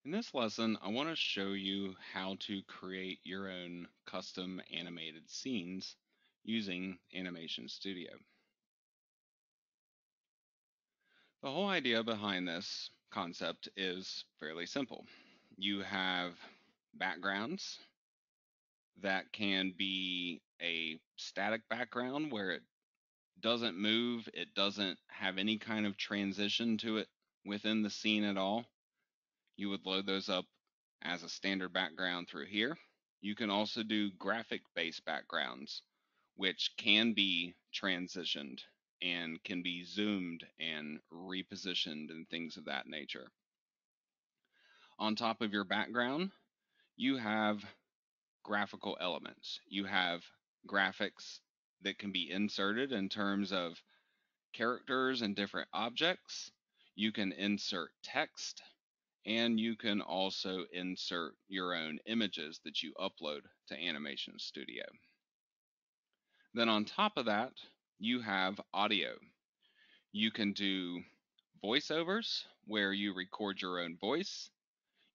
In this lesson, I want to show you how to create your own custom animated scenes using Animation Studio. The whole idea behind this concept is fairly simple. You have backgrounds that can be a static background where it doesn't move, it doesn't have any kind of transition to it within the scene at all. You would load those up as a standard background through here. You can also do graphic-based backgrounds, which can be transitioned and can be zoomed and repositioned and things of that nature. On top of your background, you have graphical elements. You have graphics that can be inserted in terms of characters and different objects. You can insert text, and you can also insert your own images that you upload to Animation Studio. Then on top of that, you have audio. You can do voiceovers where you record your own voice.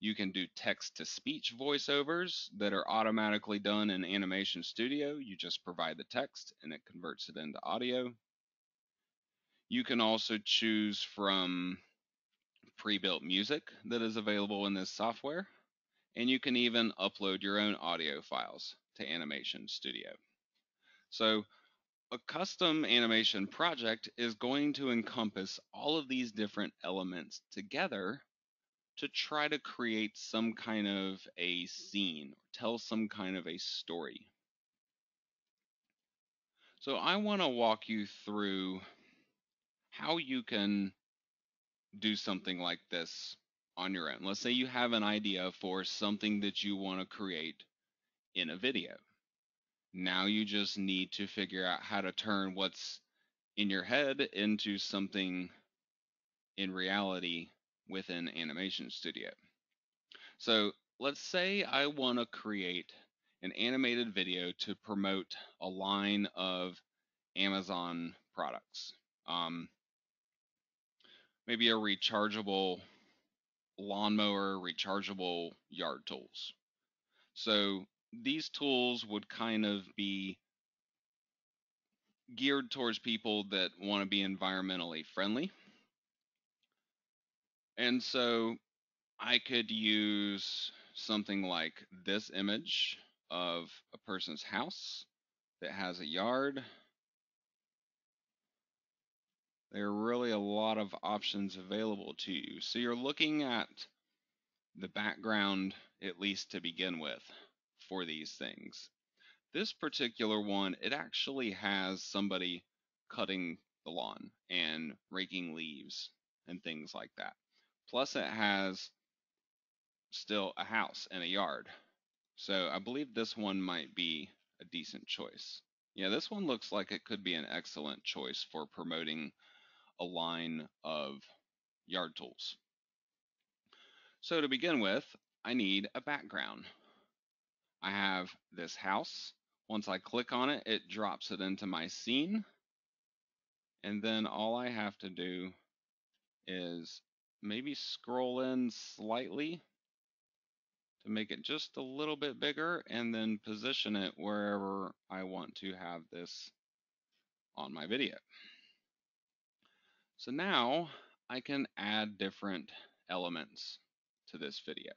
You can do text to speech voiceovers that are automatically done in Animation Studio. You just provide the text and it converts it into audio. You can also choose from pre-built music that is available in this software, and you can even upload your own audio files to Animation Studio. So a custom animation project is going to encompass all of these different elements together to try to create some kind of a scene, or tell some kind of a story. So I want to walk you through how you can do something like this on your own. Let's say you have an idea for something that you want to create in a video. Now you just need to figure out how to turn what's in your head into something in reality within Animation Studio. So let's say I want to create an animated video to promote a line of Amazon products. Maybe a rechargeable lawnmower, rechargeable yard tools. So these tools would kind of be geared towards people that want to be environmentally friendly. And so I could use something like this image of a person's house that has a yard. There are really a lot of options available to you. So you're looking at the background, at least to begin with, for these things. This particular one, it actually has somebody cutting the lawn and raking leaves and things like that. Plus, it has still a house and a yard. So I believe this one might be a decent choice. Yeah, this one looks like it could be an excellent choice for promoting a line of yard tools. So to begin with, I need a background. I have this house. Once I click on it, it drops it into my scene. And then all I have to do is maybe scroll in slightly to make it just a little bit bigger and then position it wherever I want to have this on my video. So now I can add different elements to this video.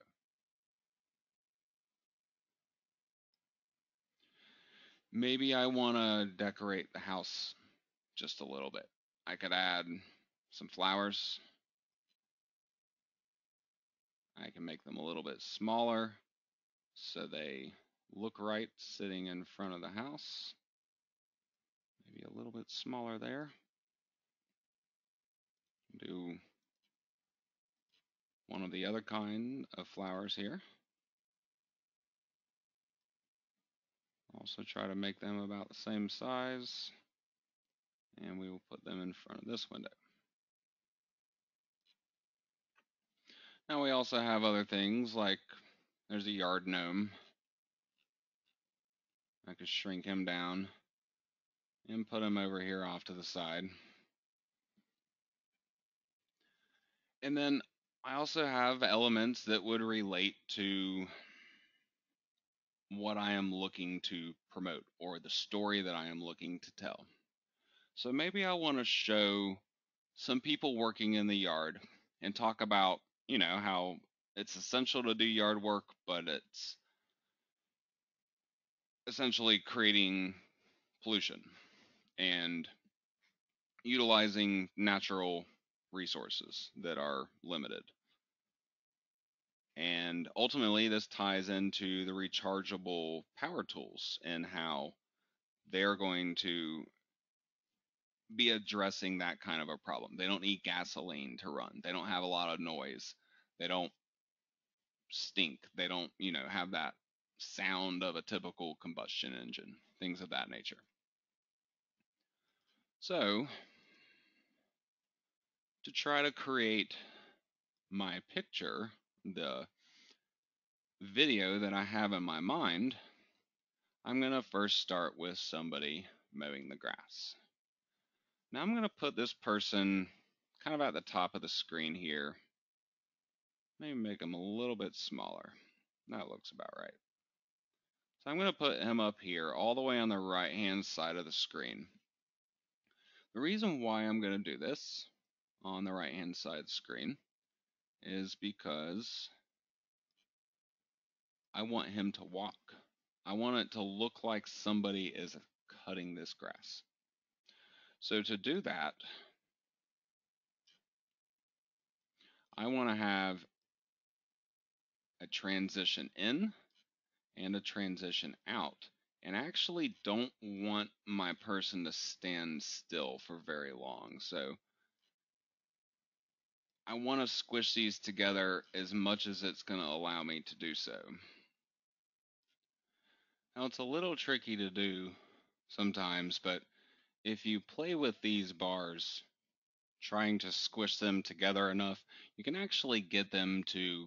Maybe I want to decorate the house just a little bit. I could add some flowers. I can make them a little bit smaller so they look right sitting in front of the house. Maybe a little bit smaller there. Do one of the other kind of flowers here. Also try to make them about the same size, and we will put them in front of this window. Now we also have other things like there's a yard gnome. I could shrink him down and put him over here off to the side. And then I also have elements that would relate to what I am looking to promote or the story that I am looking to tell. So maybe I want to show some people working in the yard and talk about, how it's essential to do yard work, but it's essentially creating pollution and utilizing natural resources that are limited. And ultimately, this ties into the rechargeable power tools and how they're going to be addressing that kind of a problem. They don't need gasoline to run. They don't have a lot of noise. They don't stink. They don't, have that sound of a typical combustion engine, things of that nature. So, to try to create my picture, the video that I have in my mind, I'm going to first start with somebody mowing the grass. Now I'm going to put this person kind of at the top of the screen here. Maybe make him a little bit smaller. That looks about right. So I'm going to put him up here all the way on the right hand side of the screen. The reason why I'm going to do this on the right hand side of the screen is because I want him to walk. I want it to look like somebody is cutting this grass. So to do that, I want to have a transition in and a transition out. And I actually don't want my person to stand still for very long. So I want to squish these together as much as it's going to allow me to do so. Now it's a little tricky to do sometimes, but if you play with these bars, trying to squish them together enough, you can actually get them to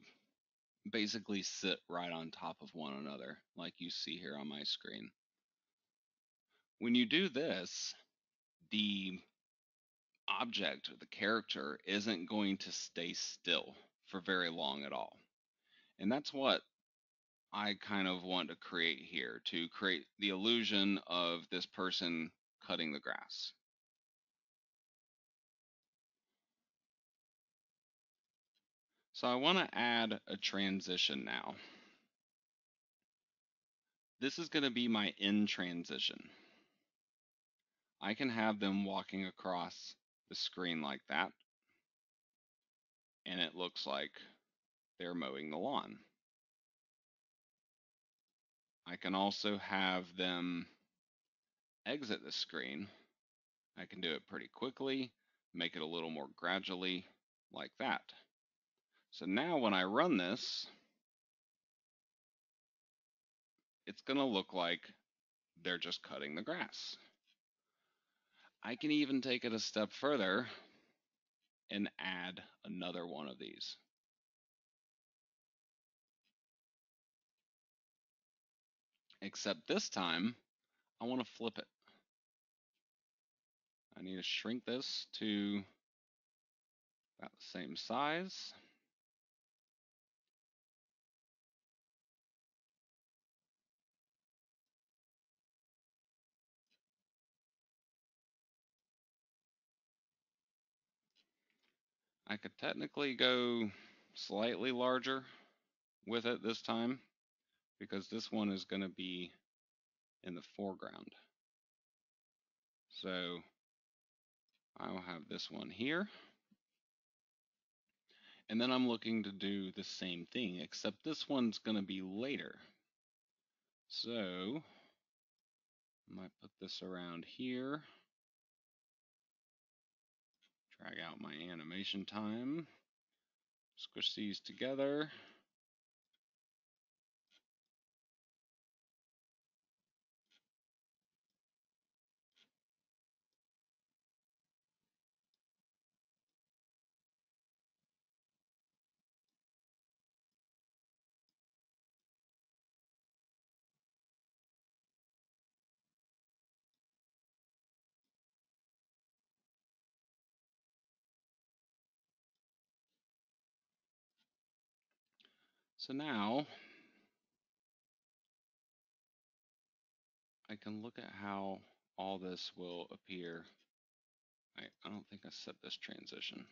basically sit right on top of one another, like you see here on my screen. When you do this, the object or the character isn't going to stay still for very long at all. And that's what I kind of want to create here, to create the illusion of this person cutting the grass. So I want to add a transition now. This is going to be my end transition. I can have them walking across the screen like that, and it looks like they're mowing the lawn. I can also have them exit the screen. I can do it pretty quickly, make it a little more gradually, like that. So now when I run this, it's going to look like they're just cutting the grass. I can even take it a step further and add another one of these. Except this time, I want to flip it. I need to shrink this to about the same size. I could technically go slightly larger with it this time because this one is going to be in the foreground. So I'll have this one here. And then I'm looking to do the same thing, except this one's going to be later. So I might put this around here. Drag out my animation time. Squish these together. So now I can look at how all this will appear. I don't think I set this transition.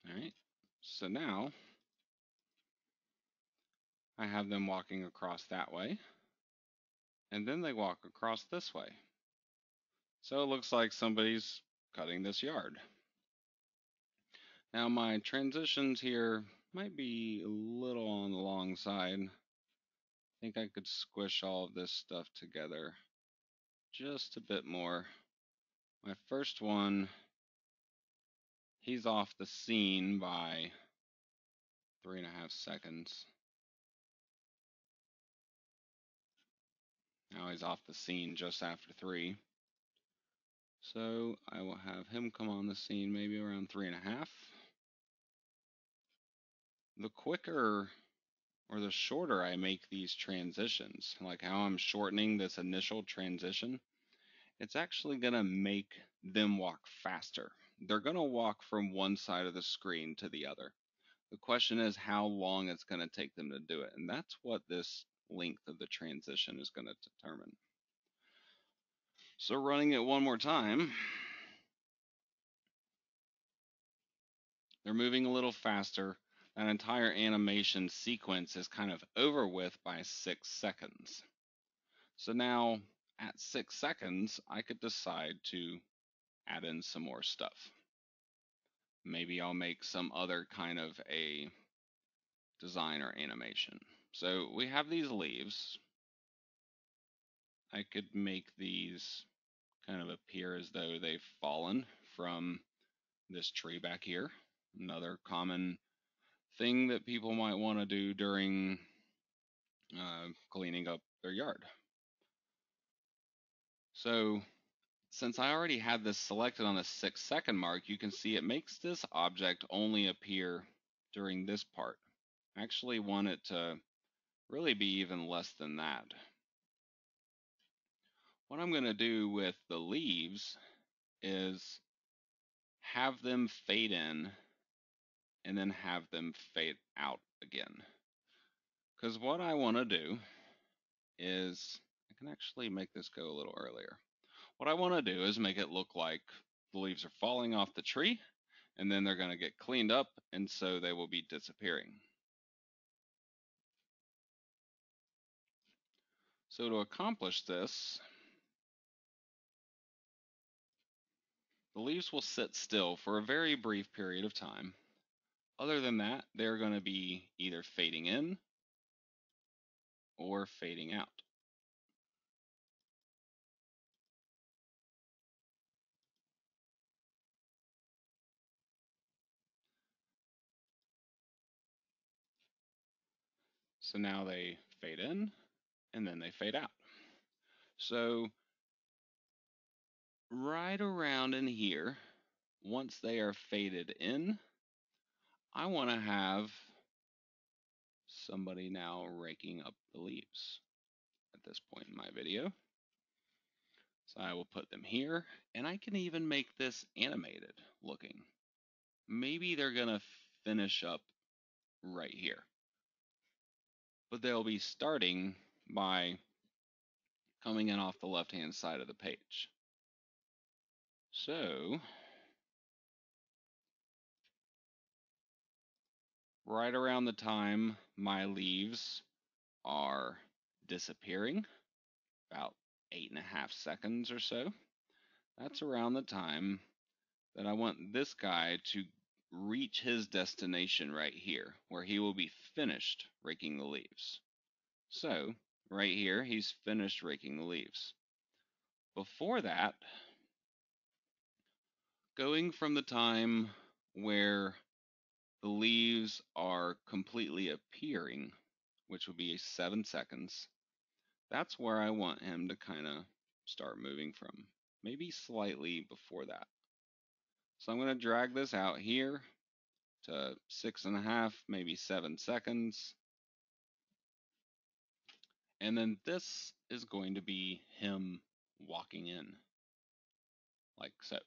All right. So now I have them walking across that way, and then they walk across this way. So it looks like somebody's cutting this yard. Now my transitions here might be a little on the long side. I think I could squish all of this stuff together just a bit more. My first one, he's off the scene by 3.5 seconds. Now he's off the scene just after 3. So I will have him come on the scene maybe around 3.5. The quicker or the shorter I make these transitions, like how I'm shortening this initial transition, it's actually going to make them walk faster. They're going to walk from one side of the screen to the other. The question is how long it's going to take them to do it, and that's what this length of the transition is going to determine. So running it one more time, they're moving a little faster. That entire animation sequence is kind of over with by 6 seconds. So now at 6 seconds, I could decide to add in some more stuff. Maybe I'll make some other kind of a design or animation. So we have these leaves. I could make these kind of appear as though they've fallen from this tree back here. Another common thing that people might want to do during cleaning up their yard. So since I already had this selected on the 6-second mark, you can see it makes this object only appear during this part. I actually want it to really be even less than that. What I'm going to do with the leaves is have them fade in and then have them fade out again. Because what I want to do is, I can actually make this go a little earlier. What I want to do is make it look like the leaves are falling off the tree and then they're going to get cleaned up and so they will be disappearing. So to accomplish this, the leaves will sit still for a very brief period of time. Other than that, they're going to be either fading in or fading out. So now they fade in and then they fade out. So right around in here, once they are faded in, I want to have somebody now raking up the leaves at this point in my video. So I will put them here, and I can even make this animated looking. Maybe they're going to finish up right here, but they'll be starting by coming in off the left-hand side of the page. So right around the time my leaves are disappearing, about 8.5 seconds or so, that's around the time that I want this guy to reach his destination right here, where he will be finished raking the leaves. So, right here, he's finished raking the leaves. Before that, going from the time where the leaves are completely appearing, which would be 7 seconds, that's where I want him to kind of start moving from, maybe slightly before that. So I'm going to drag this out here to 6.5, maybe 7 seconds. And then this is going to be him walking in, like so.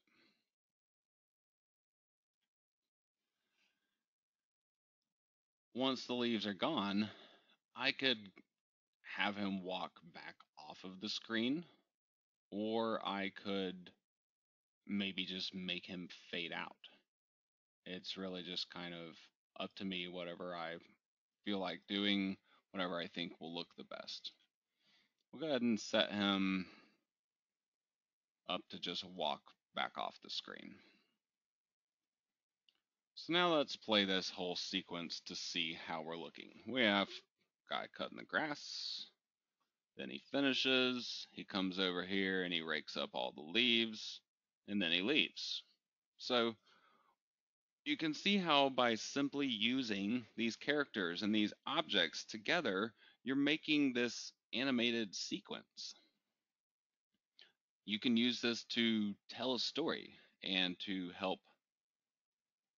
Once the leaves are gone, I could have him walk back off of the screen, or I could maybe just make him fade out. It's really just kind of up to me, whatever I feel like doing, whatever I think will look the best. We'll go ahead and set him up to just walk back off the screen. So now let's play this whole sequence to see how we're looking. We have guy cutting the grass, then he finishes, he comes over here and he rakes up all the leaves, and then he leaves. So you can see how by simply using these characters and these objects together, you're making this animated sequence. You can use this to tell a story and to help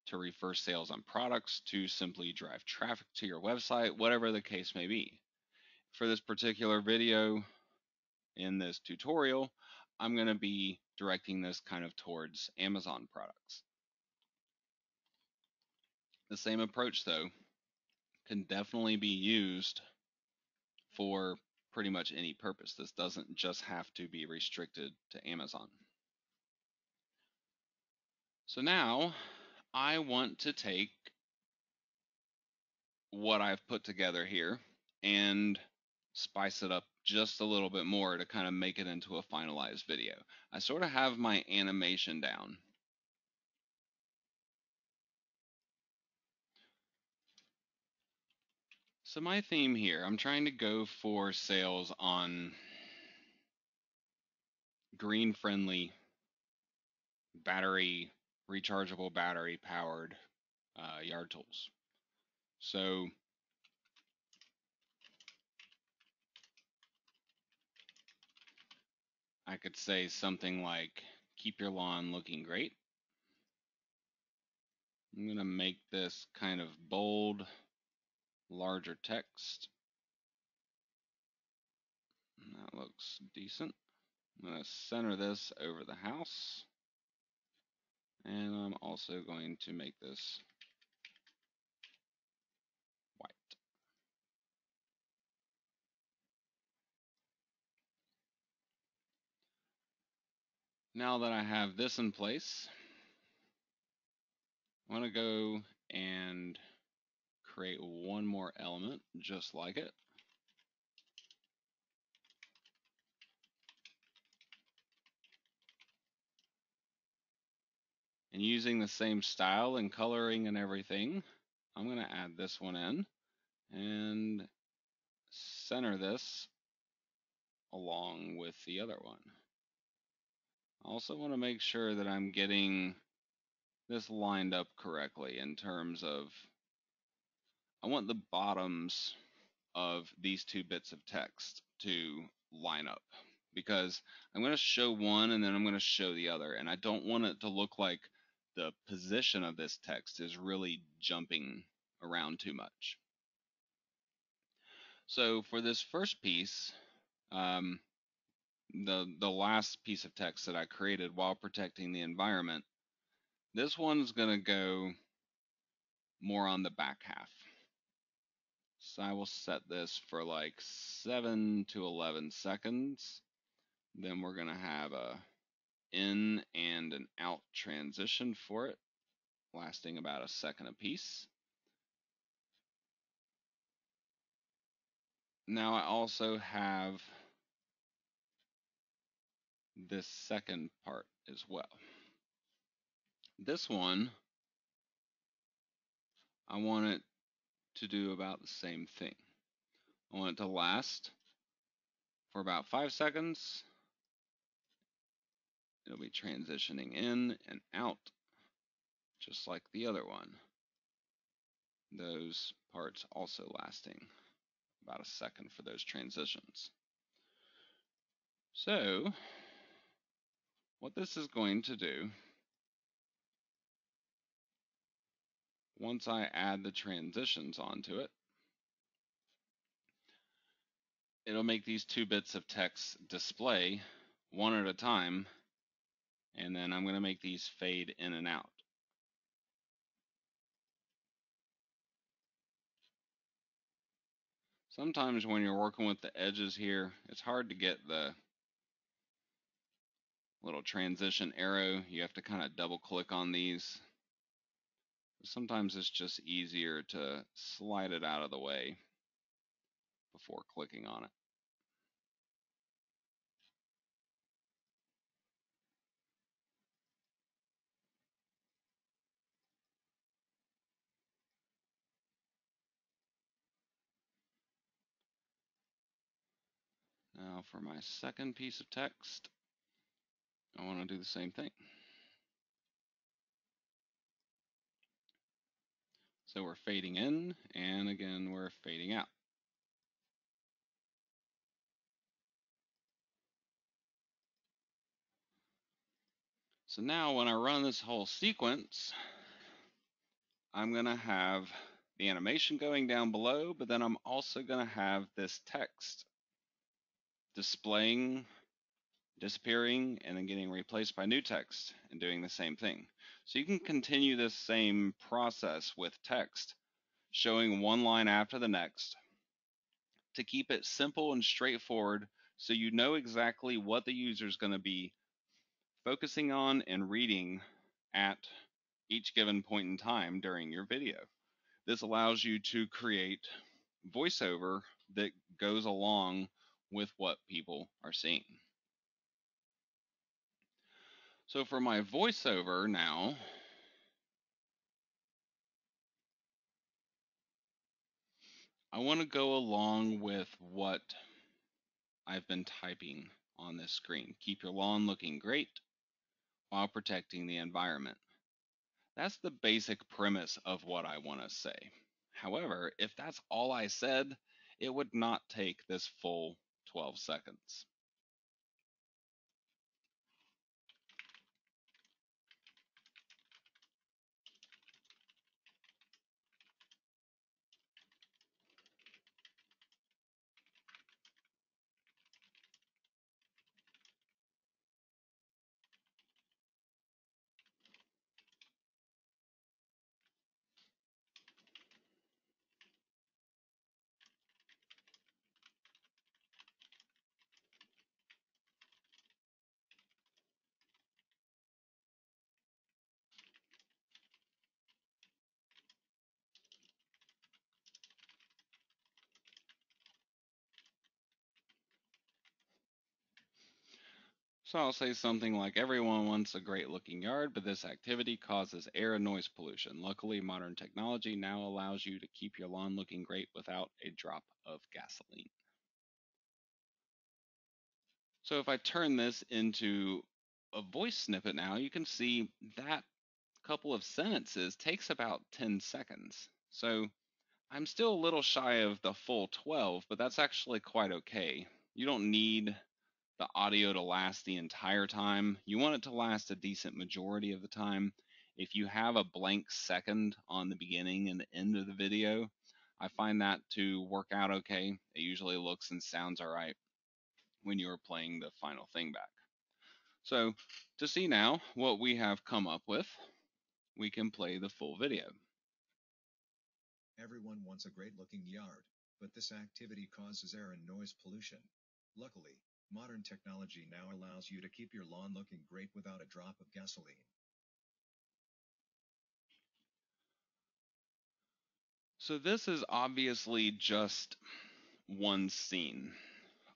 to refer sales on products, to simply drive traffic to your website, whatever the case may be. For this particular video in this tutorial, I'm going to be directing this kind of towards Amazon products. The same approach, though, can definitely be used for pretty much any purpose. This doesn't just have to be restricted to Amazon. So now I want to take what I've put together here and spice it up just a little bit more to kind of make it into a finalized video. I sort of have my animation down. So my theme here, I'm trying to go for sales on green-friendly battery, rechargeable battery powered yard tools. So I could say something like, keep your lawn looking great. I'm going to make this kind of bold, larger text. That looks decent. I'm going to center this over the house. And I'm also going to make this white. Now that I have this in place, I'm going to go and create one more element just like it. And using the same style and coloring and everything, I'm going to add this one in and center this along with the other one. I also want to make sure that I'm getting this lined up correctly in terms of, I want the bottoms of these two bits of text to line up, because I'm going to show one and then I'm going to show the other, and I don't want it to look like the position of this text is really jumping around too much. So for this first piece, the last piece of text that I created while protecting the environment, this one's going to go more on the back half. So I will set this for like 7 to 11 seconds. Then we're going to have a in and an out transition for it, lasting about a second apiece. Now I also have this second part as well. This one, I want it to do about the same thing. I want it to last for about 5 seconds. It'll be transitioning in and out, just like the other one. Those parts also lasting about a second for those transitions. So what this is going to do, once I add the transitions onto it, it'll make these two bits of text display one at a time, and then I'm going to make these fade in and out. Sometimes when you're working with the edges here, it's hard to get the little transition arrow. You have to kind of double click on these. Sometimes it's just easier to slide it out of the way before clicking on it. Now for my second piece of text, I want to do the same thing. So we're fading in, and again, we're fading out. So now when I run this whole sequence, I'm going to have the animation going down below, but then I'm also going to have this text displaying, disappearing, and then getting replaced by new text and doing the same thing. So you can continue this same process with text, showing one line after the next to keep it simple and straightforward so you know exactly what the user is going to be focusing on and reading at each given point in time during your video. This allows you to create voiceover that goes along with what people are seeing. So for my voiceover now, I want to go along with what I've been typing on this screen. Keep your lawn looking great while protecting the environment. That's the basic premise of what I want to say. However, if that's all I said, it would not take this full 12 seconds. So I'll say something like, everyone wants a great looking yard, but this activity causes air and noise pollution. Luckily, modern technology now allows you to keep your lawn looking great without a drop of gasoline. So if I turn this into a voice snippet now, you can see that couple of sentences takes about 10 seconds. So I'm still a little shy of the full 12, but that's actually quite okay. You don't need the audio to last the entire time. You want it to last a decent majority of the time. If you have a blank second on the beginning and the end of the video, I find that to work out okay. It usually looks and sounds all right when you're playing the final thing back. So to see now what we have come up with, we can play the full video. Everyone wants a great-looking yard, but this activity causes air and noise pollution. Luckily, modern technology now allows you to keep your lawn looking great without a drop of gasoline. So this is obviously just one scene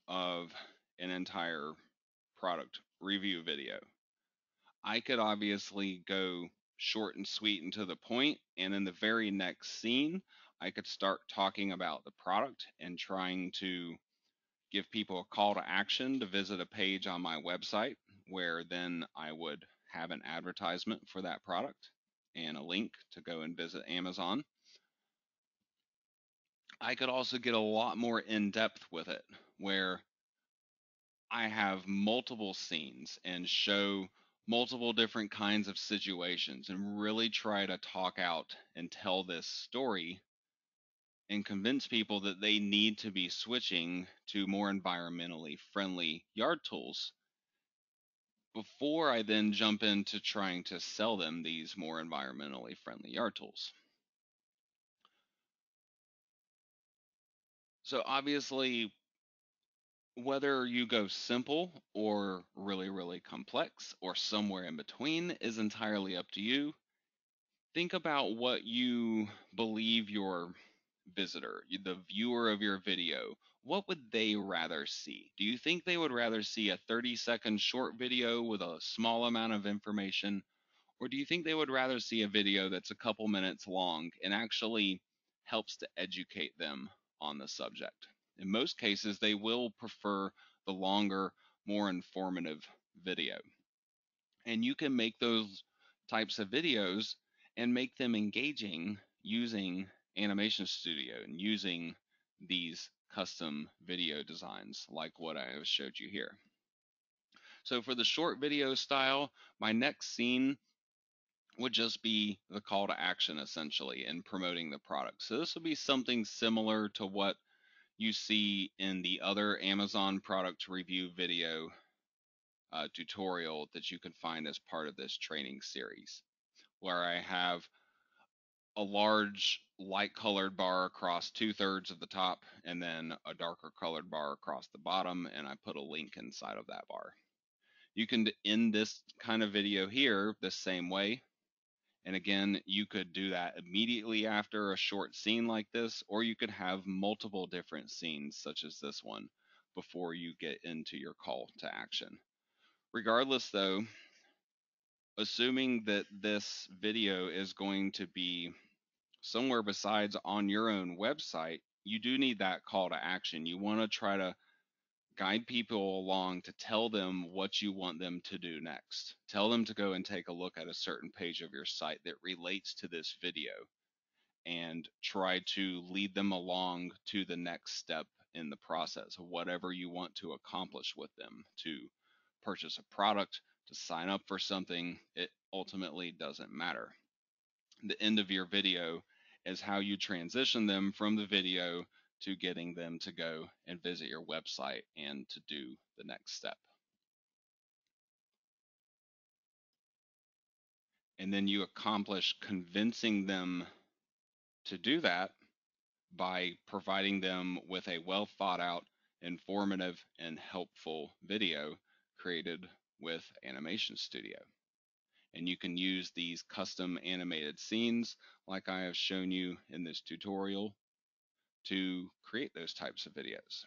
of an entire product review video. I could obviously go short and sweet and to the point, and in the very next scene, I could start talking about the product and trying to give people a call to action to visit a page on my website, where then I would have an advertisement for that product and a link to go and visit Amazon. I could also get a lot more in depth with it, where I have multiple scenes and show multiple different kinds of situations and really try to talk out and tell this story and convince people that they need to be switching to more environmentally friendly yard tools before I then jump into trying to sell them these more environmentally friendly yard tools. So obviously, whether you go simple or really, really complex or somewhere in between is entirely up to you. Think about what you believe your visitor, the viewer of your video, what would they rather see? Do you think they would rather see a 30-second short video with a small amount of information? Or do you think they would rather see a video that's a couple minutes long and actually helps to educate them on the subject? In most cases, they will prefer the longer, more informative video. And you can make those types of videos and make them engaging using Animation Studio and using these custom video designs like what I have showed you here. So for the short video style, my next scene would just be the call to action essentially in promoting the product. So this would be something similar to what you see in the other Amazon product review video tutorial that you can find as part of this training series, where I have a large light colored bar across 2/3 of the top and then a darker colored bar across the bottom, and I put a link inside of that bar. You can end this kind of video here the same way. And again, you could do that immediately after a short scene like this, or you could have multiple different scenes such as this one before you get into your call to action. Regardless though, assuming that this video is going to be somewhere besides on your own website, you do need that call to action. You want to try to guide people along to tell them what you want them to do next. Tell them to go and take a look at a certain page of your site that relates to this video and try to lead them along to the next step in the process of whatever you want to accomplish with them, to purchase a product, to sign up for something. It ultimately doesn't matter. The end of your video is how you transition them from the video to getting them to go and visit your website and to do the next step. And then you accomplish convincing them to do that by providing them with a well thought out, informative, and helpful video created with Animation Studio. And you can use these custom animated scenes like I have shown you in this tutorial to create those types of videos.